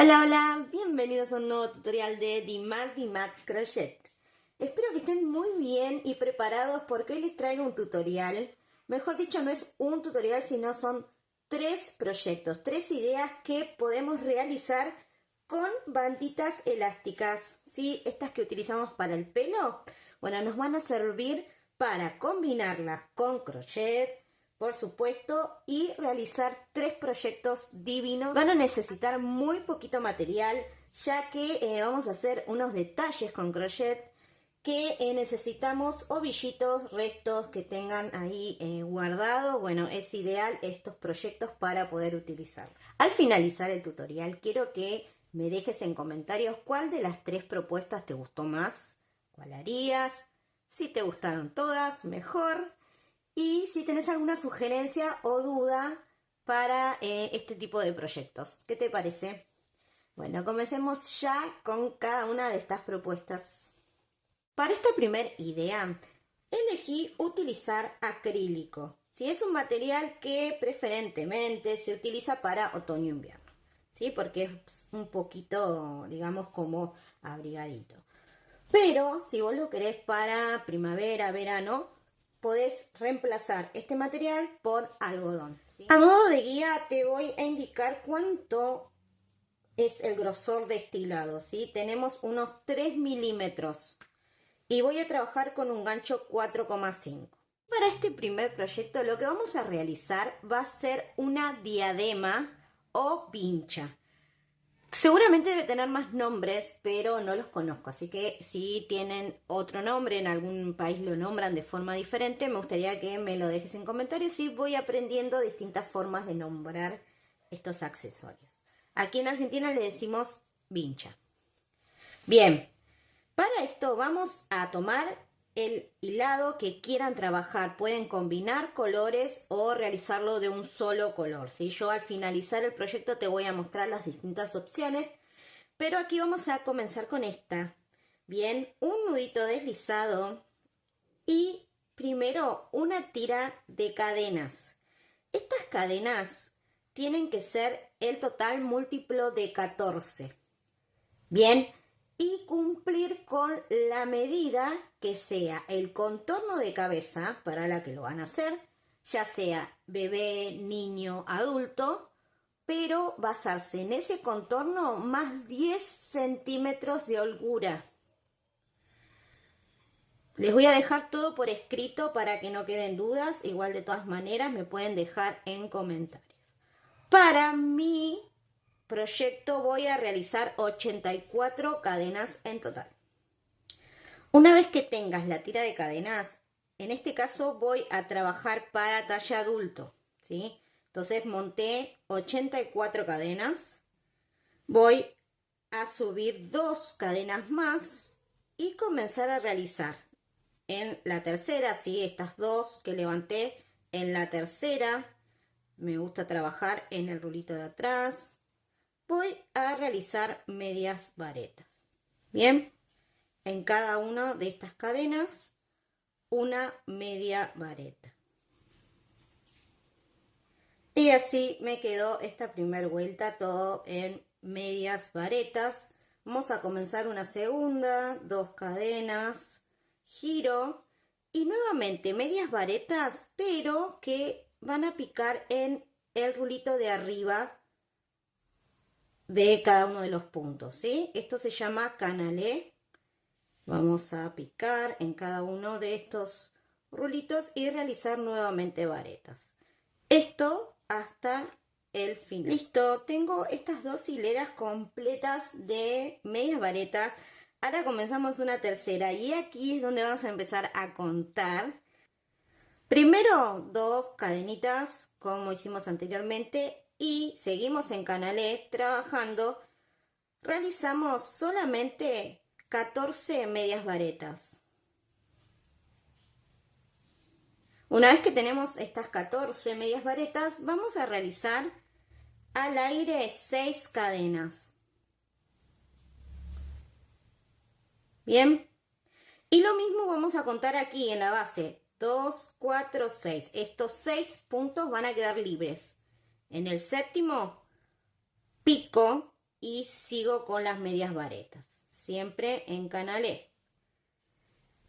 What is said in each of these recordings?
Hola, hola, bienvenidos a un nuevo tutorial de Dimat Crochet. Espero que estén muy bien y preparados porque hoy les traigo un tutorial. Mejor dicho, no es un tutorial, sino son tres proyectos, tres ideas que podemos realizar con banditas elásticas. ¿Sí? Estas que utilizamos para el pelo, bueno, nos van a servir para combinarlas con crochet, por supuesto, y realizar tres proyectos divinos. Van a necesitar muy poquito material, ya que vamos a hacer unos detalles con crochet que necesitamos ovillitos, restos que tengan ahí guardados. Bueno, es ideal estos proyectos para poder utilizarlos. Al finalizar el tutorial, quiero que me dejes en comentarios cuál de las tres propuestas te gustó más, cuál harías, si te gustaron todas, mejor. Y si tenés alguna sugerencia o duda para este tipo de proyectos. ¿Qué te parece? Bueno, comencemos ya con cada una de estas propuestas. Para esta primera idea, elegí utilizar acrílico. ¿Sí? Es un material que preferentemente se utiliza para otoño-invierno. ¿Sí? Porque es un poquito, digamos, como abrigadito. Pero si vos lo querés para primavera, verano, podés reemplazar este material por algodón, ¿sí? A modo de guía te voy a indicar cuánto es el grosor de este hilado, ¿sí? Tenemos unos 3 milímetros y voy a trabajar con un gancho 4,5. Para este primer proyecto lo que vamos a realizar va a ser una diadema o vincha. Seguramente debe tener más nombres, pero no los conozco, así que si tienen otro nombre, en algún país lo nombran de forma diferente, me gustaría que me lo dejes en comentarios y voy aprendiendo distintas formas de nombrar estos accesorios. Aquí en Argentina le decimos vincha. Bien, para esto vamos a tomar el hilado que quieran trabajar. Pueden combinar colores o realizarlo de un solo color, ¿sí? Yo al finalizar el proyecto te voy a mostrar las distintas opciones, pero aquí vamos a comenzar con esta. Bien, un nudito deslizado y primero una tira de cadenas. Estas cadenas tienen que ser el total múltiplo de 14. Bien, y cumplir con la medida que sea el contorno de cabeza para la que lo van a hacer, ya sea bebé, niño, adulto, pero basarse en ese contorno más 10 centímetros de holgura. Les voy a dejar todo por escrito para que no queden dudas, igual de todas maneras me pueden dejar en comentarios. Para mi proyecto voy a realizar 84 cadenas en total. Una vez que tengas la tira de cadenas, en este caso voy a trabajar para talla adulto, ¿sí? Entonces monté 84 cadenas, voy a subir 2 cadenas más y comenzar a realizar en la tercera, ¿sí? Estas 2 que levanté en la tercera, me gusta trabajar en el rulito de atrás, voy a realizar medias varetas. Bien, en cada una de estas cadenas una media vareta. Y así me quedó esta primera vuelta todo en medias varetas. Vamos a comenzar una segunda, 2 cadenas, giro y nuevamente medias varetas, pero que van a picar en el rulito de arriba de cada uno de los puntos, ¿sí? Esto se llama canalé. Vamos a picar en cada uno de estos rulitos y realizar nuevamente varetas. Esto hasta el final. Listo, tengo estas 2 hileras completas de medias varetas. Ahora comenzamos una tercera y aquí es donde vamos a empezar a contar. Primero 2 cadenitas como hicimos anteriormente y seguimos en canalé trabajando. Realizamos solamente 14 medias varetas. Una vez que tenemos estas 14 medias varetas, vamos a realizar al aire 6 cadenas. Bien, y lo mismo vamos a contar aquí en la base, 2, 4, 6. Estos 6 puntos van a quedar libres. En el séptimo pico y sigo con las medias varetas, siempre en canalé.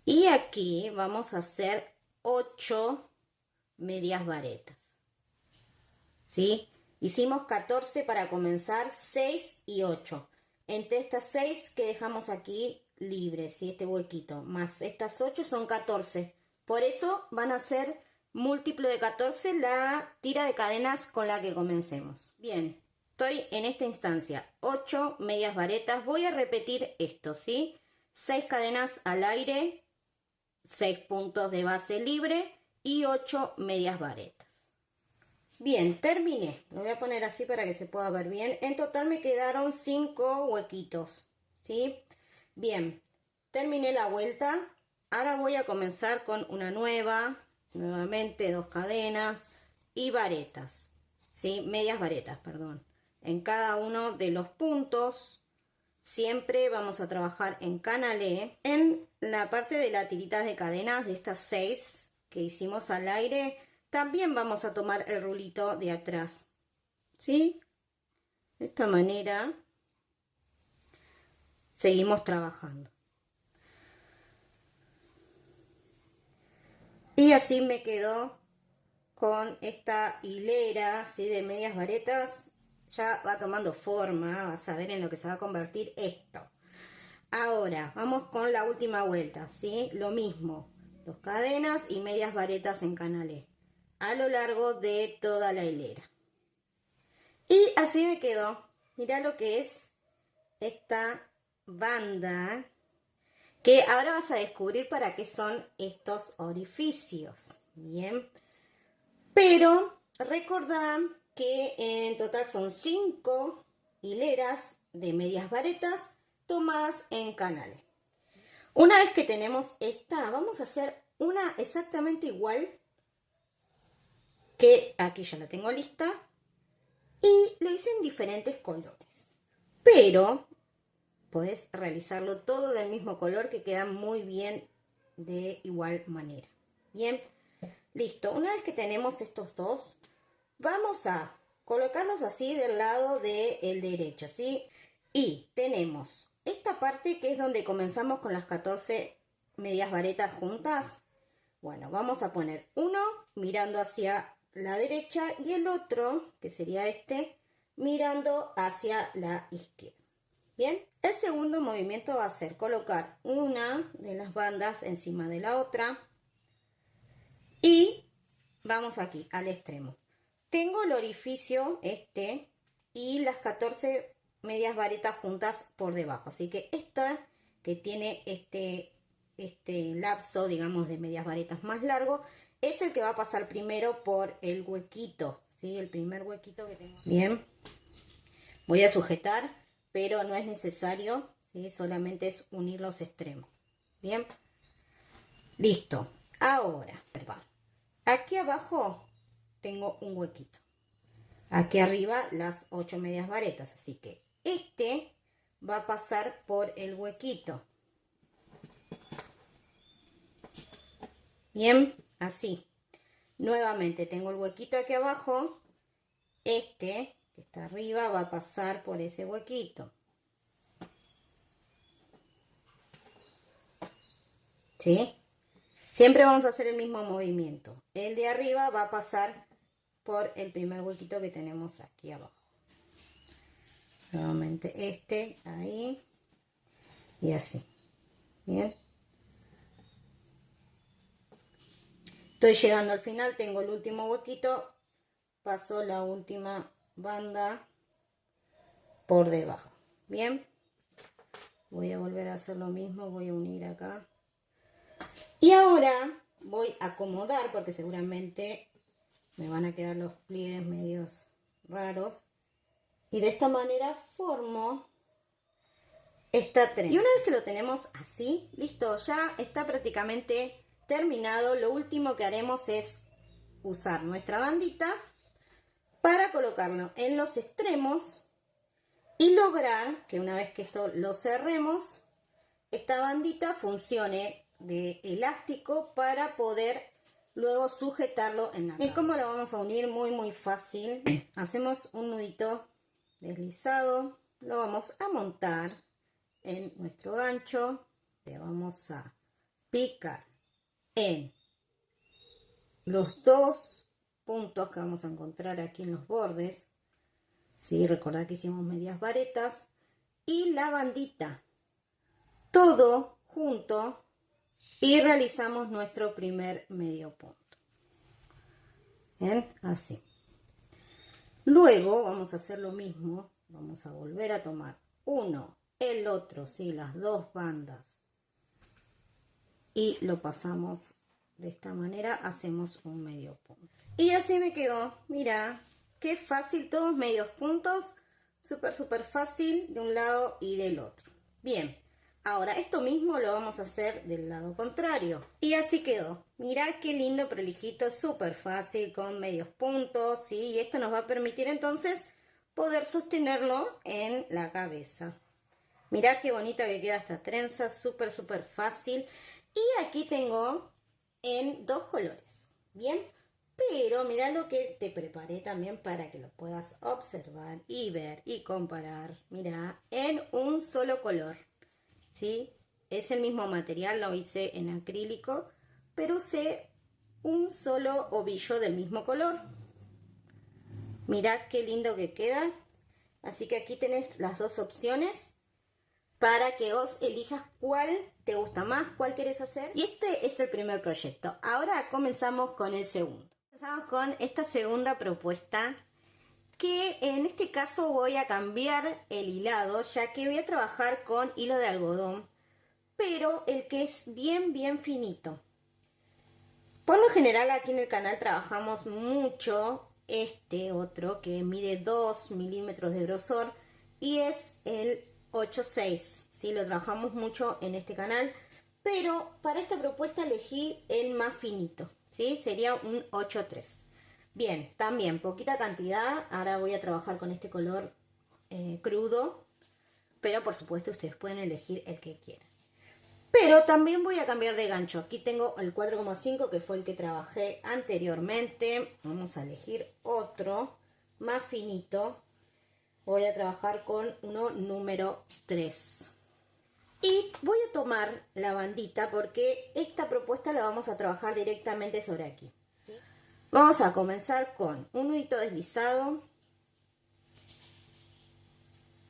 Y aquí vamos a hacer 8 medias varetas, ¿sí? Hicimos 14 para comenzar, 6 y 8. Entre estas 6 que dejamos aquí libres, ¿sí? Este huequito, más estas 8 son 14. Por eso van a ser múltiplo de 14 la tira de cadenas con la que comencemos. Bien, estoy en esta instancia, 8 medias varetas. Voy a repetir esto, ¿sí? 6 cadenas al aire, 6 puntos de base libre y 8 medias varetas. Bien, terminé. Lo voy a poner así para que se pueda ver bien. En total me quedaron 5 huequitos, ¿sí? Bien, terminé la vuelta. Ahora voy a comenzar con una nueva, nuevamente 2 cadenas y varetas, ¿sí? Medias varetas, perdón. En cada uno de los puntos siempre vamos a trabajar en canalé. En la parte de las tiritas de cadenas de estas 6 que hicimos al aire, también vamos a tomar el rulito de atrás, ¿sí? De esta manera seguimos trabajando. Y así me quedo con esta hilera, ¿sí? De medias varetas. Ya va tomando forma, vas a ver en lo que se va a convertir esto. Ahora, vamos con la última vuelta, ¿sí? Lo mismo, 2 cadenas y medias varetas en canalé a lo largo de toda la hilera. Y así me quedó. Mirá lo que es esta banda, que ahora vas a descubrir para qué son estos orificios. Bien, pero recordad que en total son 5 hileras de medias varetas tomadas en canales. Una vez que tenemos esta, vamos a hacer una exactamente igual, que aquí ya la tengo lista, y lo hice en diferentes colores, pero podés realizarlo todo del mismo color, que queda muy bien de igual manera. Bien, listo. Una vez que tenemos estos dos, vamos a colocarlos así del lado del derecho, ¿sí? Y tenemos esta parte que es donde comenzamos con las 14 medias varetas juntas. Bueno, vamos a poner uno mirando hacia la derecha y el otro, que sería este, mirando hacia la izquierda. Bien, el segundo movimiento va a ser colocar una de las bandas encima de la otra y vamos aquí al extremo. Tengo el orificio este y las 14 medias varetas juntas por debajo, así que esta que tiene este lapso, digamos, de medias varetas más largo, es el que va a pasar primero por el huequito, ¿sí? El primer huequito que tengo. Bien, voy a sujetar, pero no es necesario, ¿sí? Solamente es unir los extremos. Bien, listo. Ahora, aquí abajo tengo un huequito. Aquí arriba las 8 medias varetas, así que este va a pasar por el huequito. Bien, así. Nuevamente tengo el huequito aquí abajo. Este que está arriba va a pasar por ese huequito. ¿Sí? Siempre vamos a hacer el mismo movimiento. El de arriba va a pasar por el primer huequito que tenemos aquí abajo. Nuevamente este, ahí. Y así. Bien. Estoy llegando al final, tengo el último huequito, paso la última banda por debajo. Bien, voy a volver a hacer lo mismo, voy a unir acá. Y ahora voy a acomodar, porque seguramente me van a quedar los pliegues medios raros. Y de esta manera formo esta trenza. Y una vez que lo tenemos así, listo, ya está prácticamente terminado. Lo último que haremos es usar nuestra bandita para colocarlo en los extremos y lograr que una vez que esto lo cerremos, esta bandita funcione de elástico para poder luego sujetarlo en la tabla. ¿Y cómo lo vamos a unir? Muy fácil. Hacemos un nudito deslizado lo vamos a montar en nuestro gancho. Le vamos a picar en los dos puntos que vamos a encontrar aquí en los bordes. ¿Sí? Recordad que hicimos medias varetas. Y la bandita. Todo junto. Y realizamos nuestro primer medio punto. ¿Bien? Así. Luego vamos a hacer lo mismo. Vamos a volver a tomar uno, el otro, ¿sí? Las dos bandas. Y lo pasamos de esta manera, hacemos un medio punto. Y así me quedó. Mira, qué fácil, todos medios puntos. Súper fácil de un lado y del otro. Bien, ahora esto mismo lo vamos a hacer del lado contrario. Y así quedó. Mira qué lindo prolijito, súper fácil con medios puntos, ¿sí? Y esto nos va a permitir entonces poder sostenerlo en la cabeza. Mirá qué bonita que queda esta trenza, súper fácil. Y aquí tengo en dos colores, ¿bien? Pero mira lo que te preparé también para que lo puedas observar y ver y comparar. Mira, en un solo color, ¿sí? Es el mismo material, lo hice en acrílico, pero usé un solo ovillo del mismo color. Mirá qué lindo que queda. Así que aquí tenés las dos opciones para que vos elijas cuál te gusta más, cuál querés hacer. Y este es el primer proyecto. Ahora comenzamos con el segundo. Comenzamos con esta segunda propuesta, que en este caso voy a cambiar el hilado, ya que voy a trabajar con hilo de algodón, pero el que es bien finito. Por lo general aquí en el canal trabajamos mucho este otro que mide 2 milímetros de grosor y es el 8.6, ¿sí? Lo trabajamos mucho en este canal, pero para esta propuesta elegí el más finito, ¿sí? Sería un 8.3. Bien, también poquita cantidad. Ahora voy a trabajar con este color crudo, pero por supuesto ustedes pueden elegir el que quieran. Pero también voy a cambiar de gancho. Aquí tengo el 4,5 que fue el que trabajé anteriormente. Vamos a elegir otro más finito. Voy a trabajar con uno número 3. Y voy a tomar la bandita porque esta propuesta la vamos a trabajar directamente sobre aquí. Vamos a comenzar con un nudito deslizado.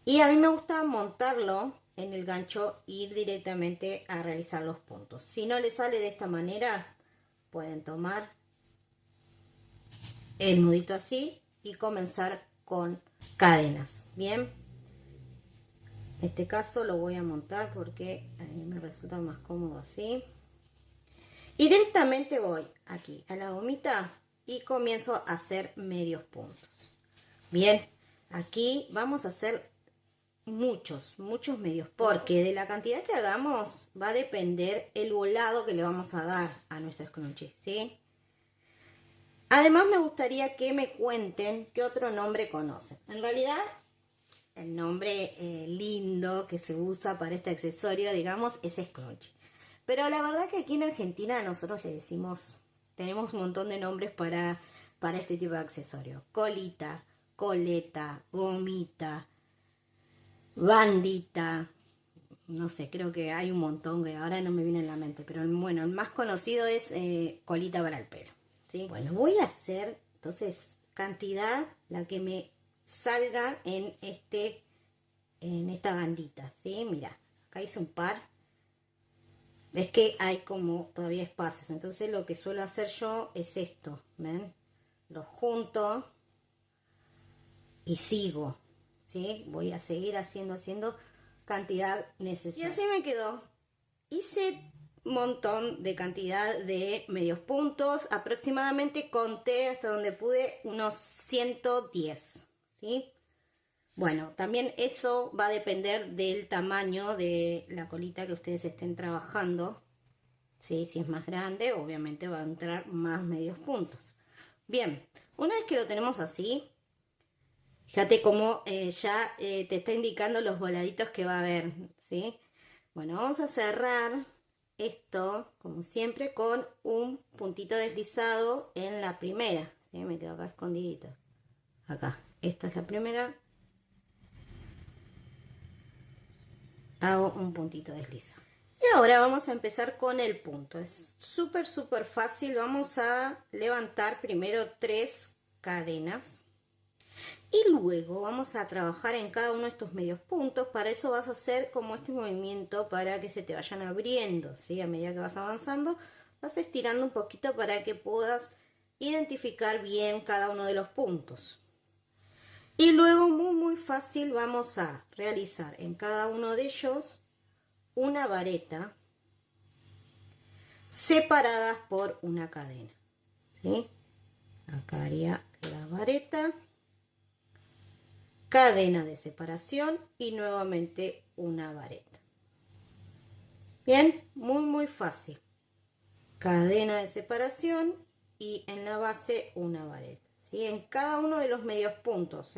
Y a mí me gusta montarlo en el gancho e ir directamente a realizar los puntos. Si no les sale de esta manera, pueden tomar el nudito así y comenzar con cadenas. Bien, en este caso lo voy a montar porque a mí me resulta más cómodo así. Y directamente voy aquí a la gomita y comienzo a hacer medios puntos. Bien, aquí vamos a hacer muchos medios, porque de la cantidad que hagamos va a depender el volado que le vamos a dar a nuestro scrunchie, ¿sí? Además me gustaría que me cuenten qué otro nombre conocen. En realidad el nombre lindo que se usa para este accesorio, digamos, es scrunchie, pero la verdad que aquí en Argentina nosotros le decimos, tenemos un montón de nombres para este tipo de accesorio: colita, coleta, gomita, bandita, no sé, creo que hay un montón que ahora no me viene en la mente, pero bueno, el más conocido es colita para el pelo, ¿sí? Bueno, voy a hacer entonces cantidad la que me salga en esta bandita, ¿sí? Mira, acá hice un par. Ves que hay como todavía espacios, entonces lo que suelo hacer yo es esto, ¿ven? Lo junto y sigo, ¿sí? Voy a seguir haciendo cantidad necesaria. Y así me quedó. Hice un montón de cantidad de medios puntos. Aproximadamente conté hasta donde pude unos 110, ¿sí? Bueno, también eso va a depender del tamaño de la colita que ustedes estén trabajando, ¿sí? Si es más grande, obviamente va a entrar más medios puntos. Bien, una vez que lo tenemos así, fíjate cómo ya te está indicando los voladitos que va a haber, ¿sí? Bueno, vamos a cerrar esto, como siempre, con un puntito deslizado en la primera, ¿sí? Me quedo acá escondidito. Acá, esta es la primera. hago un puntito deslizado. Y ahora vamos a empezar con el punto. Es súper fácil. Vamos a levantar primero 3 cadenas. Y luego vamos a trabajar en cada uno de estos medios puntos. Para eso vas a hacer como este movimiento para que se te vayan abriendo, ¿sí? A medida que vas avanzando, vas estirando un poquito para que puedas identificar bien cada uno de los puntos. Y luego muy fácil vamos a realizar en cada uno de ellos una vareta separadas por una cadena, ¿sí? Acá haría la vareta, cadena de separación y nuevamente una vareta. Bien, muy fácil. Cadena de separación y en la base una vareta, ¿sí? En cada uno de los medios puntos,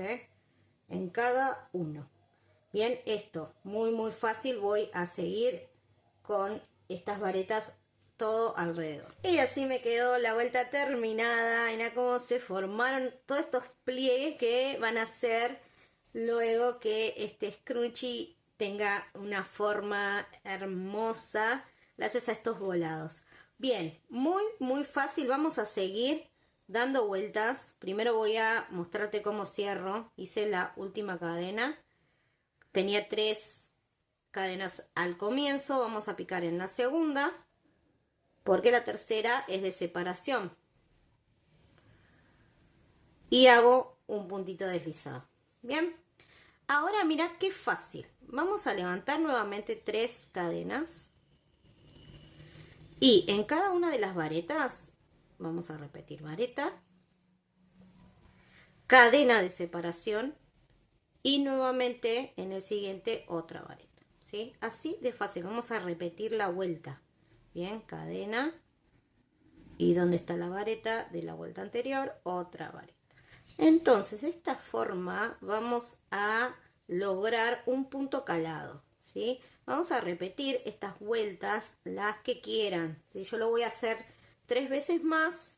en cada uno. Bien, esto muy fácil. Voy a seguir con estas varetas todo alrededor. Y así me quedó la vuelta terminada. Mira cómo se formaron todos estos pliegues que van a hacer luego que este scrunchie tenga una forma hermosa gracias a estos volados. Bien, muy fácil. Vamos a seguir dando vueltas. Primero voy a mostrarte cómo cierro. Hice la última cadena. Tenía 3 cadenas al comienzo. Vamos a picar en la segunda, porque la tercera es de separación. Y hago un puntito deslizado. Bien. Ahora mira qué fácil. Vamos a levantar nuevamente 3 cadenas. Y en cada una de las varetas, vamos a repetir vareta, cadena de separación y nuevamente en el siguiente otra vareta, ¿sí? Así de fácil. Vamos a repetir la vuelta. Bien, cadena y donde está la vareta de la vuelta anterior, otra vareta. Entonces, de esta forma vamos a lograr un punto calado, ¿sí? Vamos a repetir estas vueltas las que quieran, ¿sí? Yo lo voy a hacer 3 veces más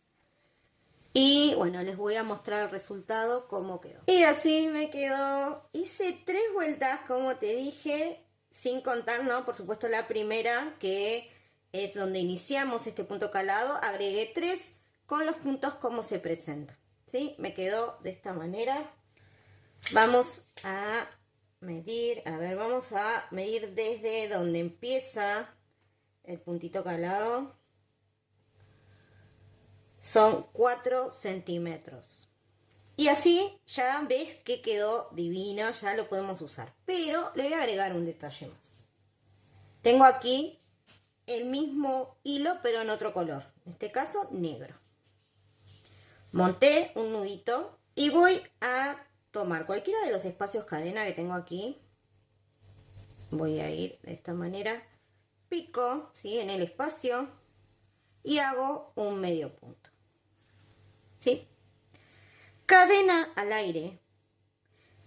y bueno, les voy a mostrar el resultado, cómo quedó. Y así me quedó. Hice 3 vueltas, como te dije, sin contar, ¿no? Por supuesto, la primera, que es donde iniciamos este punto calado, agregué 3 con los puntos como se presentan, ¿sí? Me quedó de esta manera. Vamos a medir, vamos a medir desde donde empieza el puntito calado. Son 4 centímetros. Y así ya ves que quedó divino, ya lo podemos usar. Pero le voy a agregar un detalle más. Tengo aquí el mismo hilo, pero en otro color. En este caso, negro. Monté un nudito y voy a tomar cualquiera de los espacios cadena que tengo aquí. Voy a ir de esta manera. Pico, ¿sí? En el espacio y hago un medio punto. ¿Sí? Cadena al aire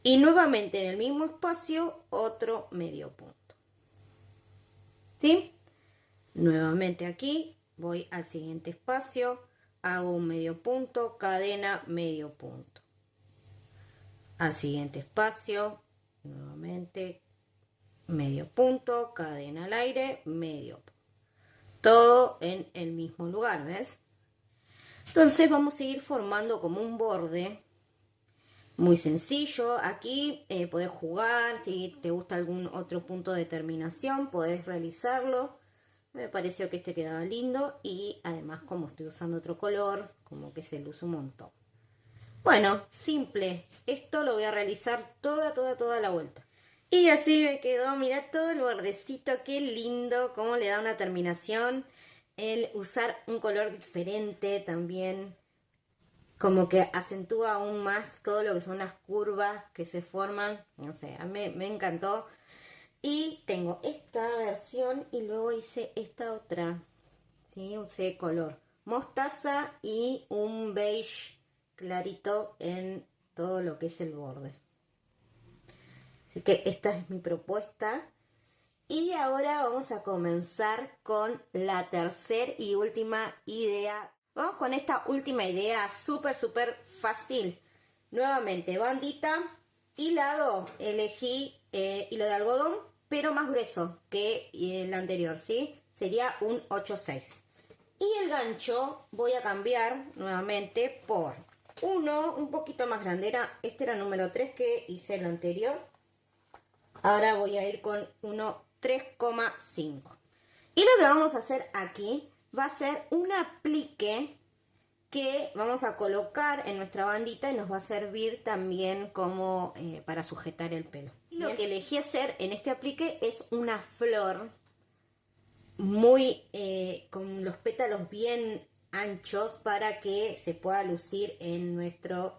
y nuevamente en el mismo espacio otro medio punto. ¿Sí? Nuevamente aquí voy al siguiente espacio, hago un medio punto, cadena, medio punto. Al siguiente espacio, nuevamente medio punto, cadena al aire, medio punto. Todo en el mismo lugar, ¿ves? Entonces vamos a seguir formando como un borde muy sencillo. Aquí podés jugar, si te gusta algún otro punto de terminación, podés realizarlo. Me pareció que este quedaba lindo y además como estoy usando otro color, como que se luce un montón. Bueno, simple. Esto lo voy a realizar toda la vuelta. Y así me quedó, mirá todo el bordecito, qué lindo, cómo le da una terminación. El usar un color diferente también, como que acentúa aún más todo lo que son las curvas que se forman. No sé, a mí me encantó. Y tengo esta versión y luego hice esta otra, ¿sí? Usé color mostaza y un beige clarito en todo lo que es el borde. Así que esta es mi propuesta. Y ahora vamos a comenzar con la tercera y última idea. Vamos con esta última idea, súper fácil. Nuevamente, bandita, hilado, elegí hilo de algodón. pero más grueso que el anterior, ¿sí? Sería un 8,6. Y el gancho voy a cambiar nuevamente por uno un poquito más grande. Este era número 3 que hice el anterior. Ahora voy a ir con uno 3,5. Y lo que vamos a hacer aquí va a ser un aplique que vamos a colocar en nuestra bandita y nos va a servir también como para sujetar el pelo. Y lo que elegí hacer en este aplique es una flor muy con los pétalos bien anchos para que se pueda lucir en nuestra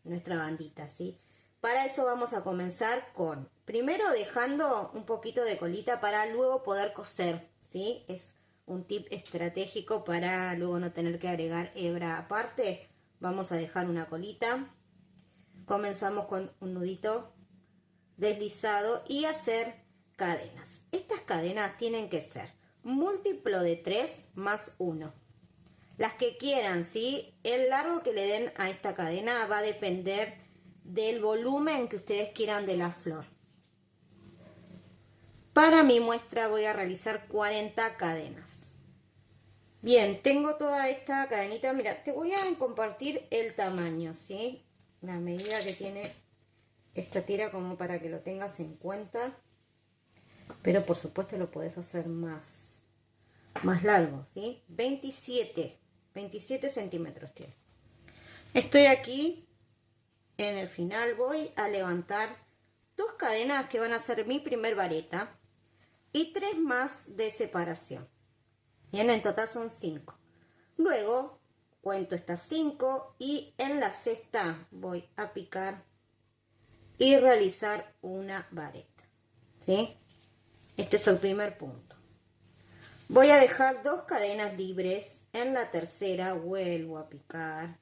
bandita, ¿sí? Para eso vamos a comenzar con, primero dejando un poquito de colita para luego poder coser, ¿sí? Es un tip estratégico para luego no tener que agregar hebra aparte. Vamos a dejar una colita. Comenzamos con un nudito deslizado y hacer cadenas. Estas cadenas tienen que ser múltiplo de 3 más 1. Las que quieran, ¿sí? El largo que le den a esta cadena va a depender del volumen que ustedes quieran de la flor. Para mi muestra voy a realizar 40 cadenas. Bien, tengo toda esta cadenita. Mira, te voy a compartir el tamaño, ¿sí? La medida que tiene esta tira como para que lo tengas en cuenta. Pero por supuesto lo podés hacer más largo, ¿sí? 27 centímetros tiene. Estoy aquí en el final. Voy a levantar 2 cadenas que van a ser mi primer vareta y 3 más de separación. Bien, en total son 5. Luego cuento estas 5 y en la sexta voy a picar y realizar una vareta, ¿sí? Este es el primer punto. Voy a dejar 2 cadenas libres. En la tercera vuelvo a picar.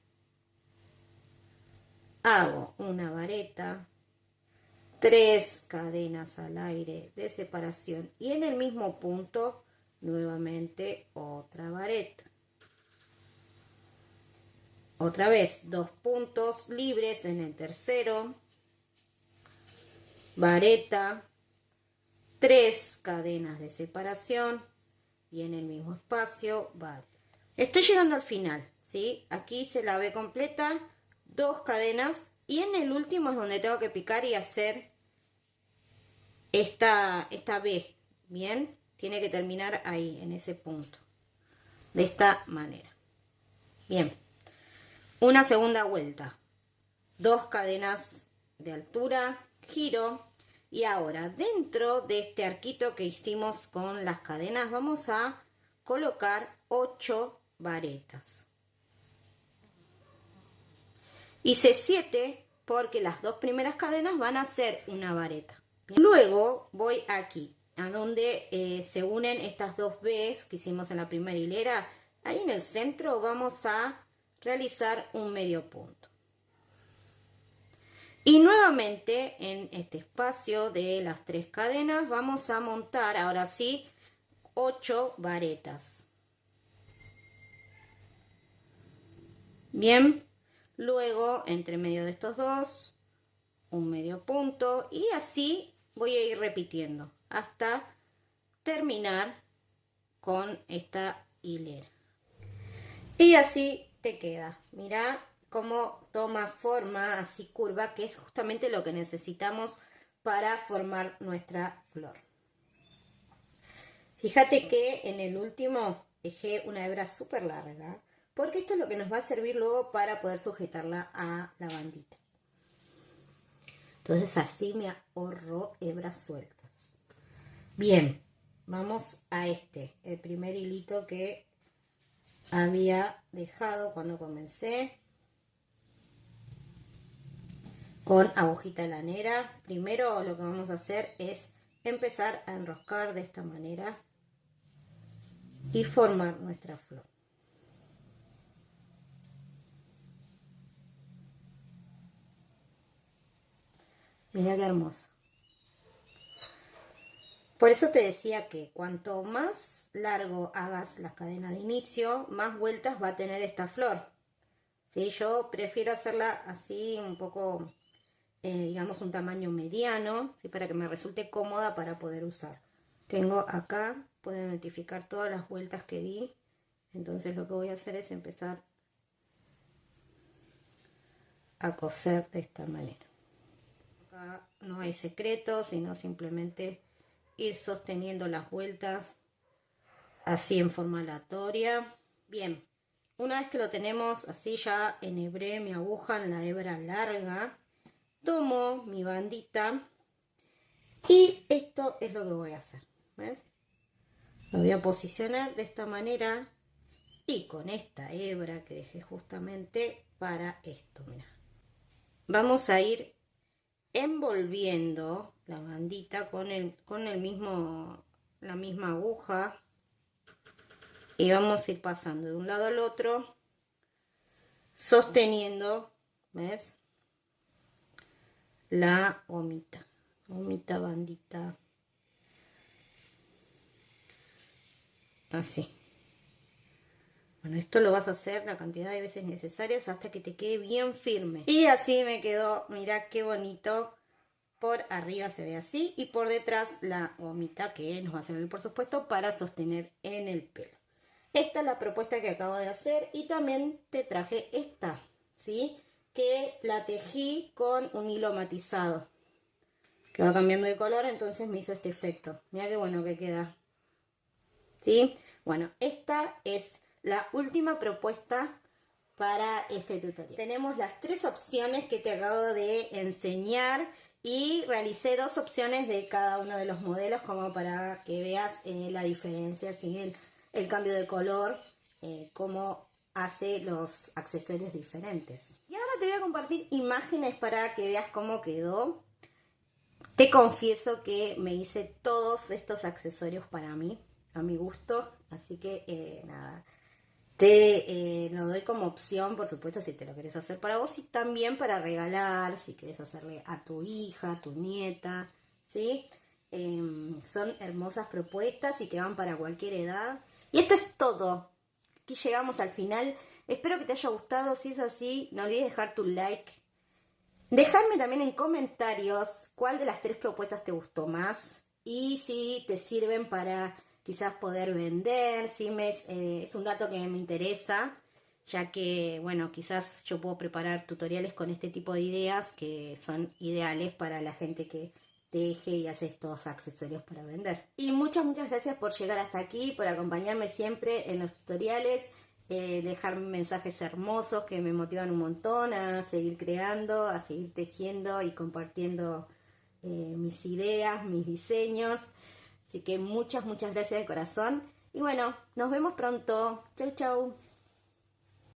Hago una vareta. 3 cadenas al aire de separación. Y en el mismo punto, nuevamente otra vareta. Otra vez, 2 puntos libres en el tercero. Vareta. 3 cadenas de separación. Y en el mismo espacio, vale. Estoy llegando al final, ¿sí? Aquí hice la B completa, 2 cadenas y en el último es donde tengo que picar y hacer esta B, ¿bien? Tiene que terminar ahí, en ese punto, de esta manera. Bien, una segunda vuelta, 2 cadenas de altura, giro. Y ahora, dentro de este arquito que hicimos con las cadenas, vamos a colocar 8 varetas. Hice 7 porque las 2 primeras cadenas van a ser una vareta. Luego voy aquí, a donde se unen estas 2 B's que hicimos en la primera hilera. Ahí en el centro vamos a realizar un medio punto. Y nuevamente en este espacio de las 3 cadenas vamos a montar ahora sí 8 varetas. Bien, luego entre medio de estos dos un medio punto y así voy a ir repitiendo hasta terminar con esta hilera. Y así te queda. Mira cómo toma forma así curva, que es justamente lo que necesitamos para formar nuestra flor. Fíjate que en el último dejé una hebra súper larga, porque esto es lo que nos va a servir luego para poder sujetarla a la bandita. Entonces así me ahorro hebras sueltas. Bien, vamos a el primer hilito que había dejado cuando comencé. Con agujita lanera. Primero lo que vamos a hacer es empezar a enroscar de esta manera y formar nuestra flor. Mira qué hermoso. Por eso te decía que cuanto más largo hagas las cadenas de inicio, más vueltas va a tener esta flor. ¿Sí? Yo prefiero hacerla así un poco digamos un tamaño mediano, ¿sí? Para que me resulte cómoda para poder usar. Tengo acá, puedo identificar todas las vueltas que di. Entonces lo que voy a hacer es empezar a coser de esta manera. Acá no hay secreto, sino simplemente ir sosteniendo las vueltas así en forma aleatoria. Bien, una vez que lo tenemos así, ya enhebré mi aguja en la hebra larga, tomo mi bandita y esto es lo que voy a hacer. ¿Ves? Lo voy a posicionar de esta manera y con esta hebra que dejé justamente para esto, mira. Vamos a ir envolviendo la bandita con la misma aguja y vamos a ir pasando de un lado al otro, sosteniendo, ¿ves? La gomita, bandita, así. Bueno, esto lo vas a hacer la cantidad de veces necesarias hasta que te quede bien firme. Y así me quedó, mirá qué bonito. Por arriba se ve así y por detrás la gomita que nos va a servir, por supuesto, para sostener en el pelo. Esta es la propuesta que acabo de hacer y también te traje esta, ¿sí? Que la tejí con un hilo matizado que va cambiando de color, entonces me hizo este efecto. Mira qué bueno que queda, ¿sí? Bueno, esta es la última propuesta para este tutorial. Tenemos las 3 opciones que te acabo de enseñar y realicé 2 opciones de cada uno de los modelos como para que veas la diferencia, ¿sí? El cambio de color, cómo hace los accesorios diferentes. Y ahora te voy a compartir imágenes para que veas cómo quedó. Te confieso que me hice todos estos accesorios para mí, a mi gusto, así que nada, te lo doy como opción, por supuesto, si te lo querés hacer para vos y también para regalar, si querés hacerle a tu hija, a tu nieta, ¿sí? Son hermosas propuestas y que van para cualquier edad. Y esto es todo. Aquí llegamos al final. Espero que te haya gustado. Si es así, no olvides dejar tu like. Dejadme también en comentarios cuál de las 3 propuestas te gustó más y si te sirven para quizás poder vender, ¿sí? Es un dato que me interesa, ya que, bueno, quizás yo puedo preparar tutoriales con este tipo de ideas que son ideales para la gente que teje y hace estos accesorios para vender. Y muchas gracias por llegar hasta aquí, por acompañarme siempre en los tutoriales. Dejar mensajes hermosos que me motivan un montón a seguir creando, a seguir tejiendo y compartiendo mis ideas, mis diseños. Así que muchas gracias de corazón. Y bueno, nos vemos pronto. Chau, chau.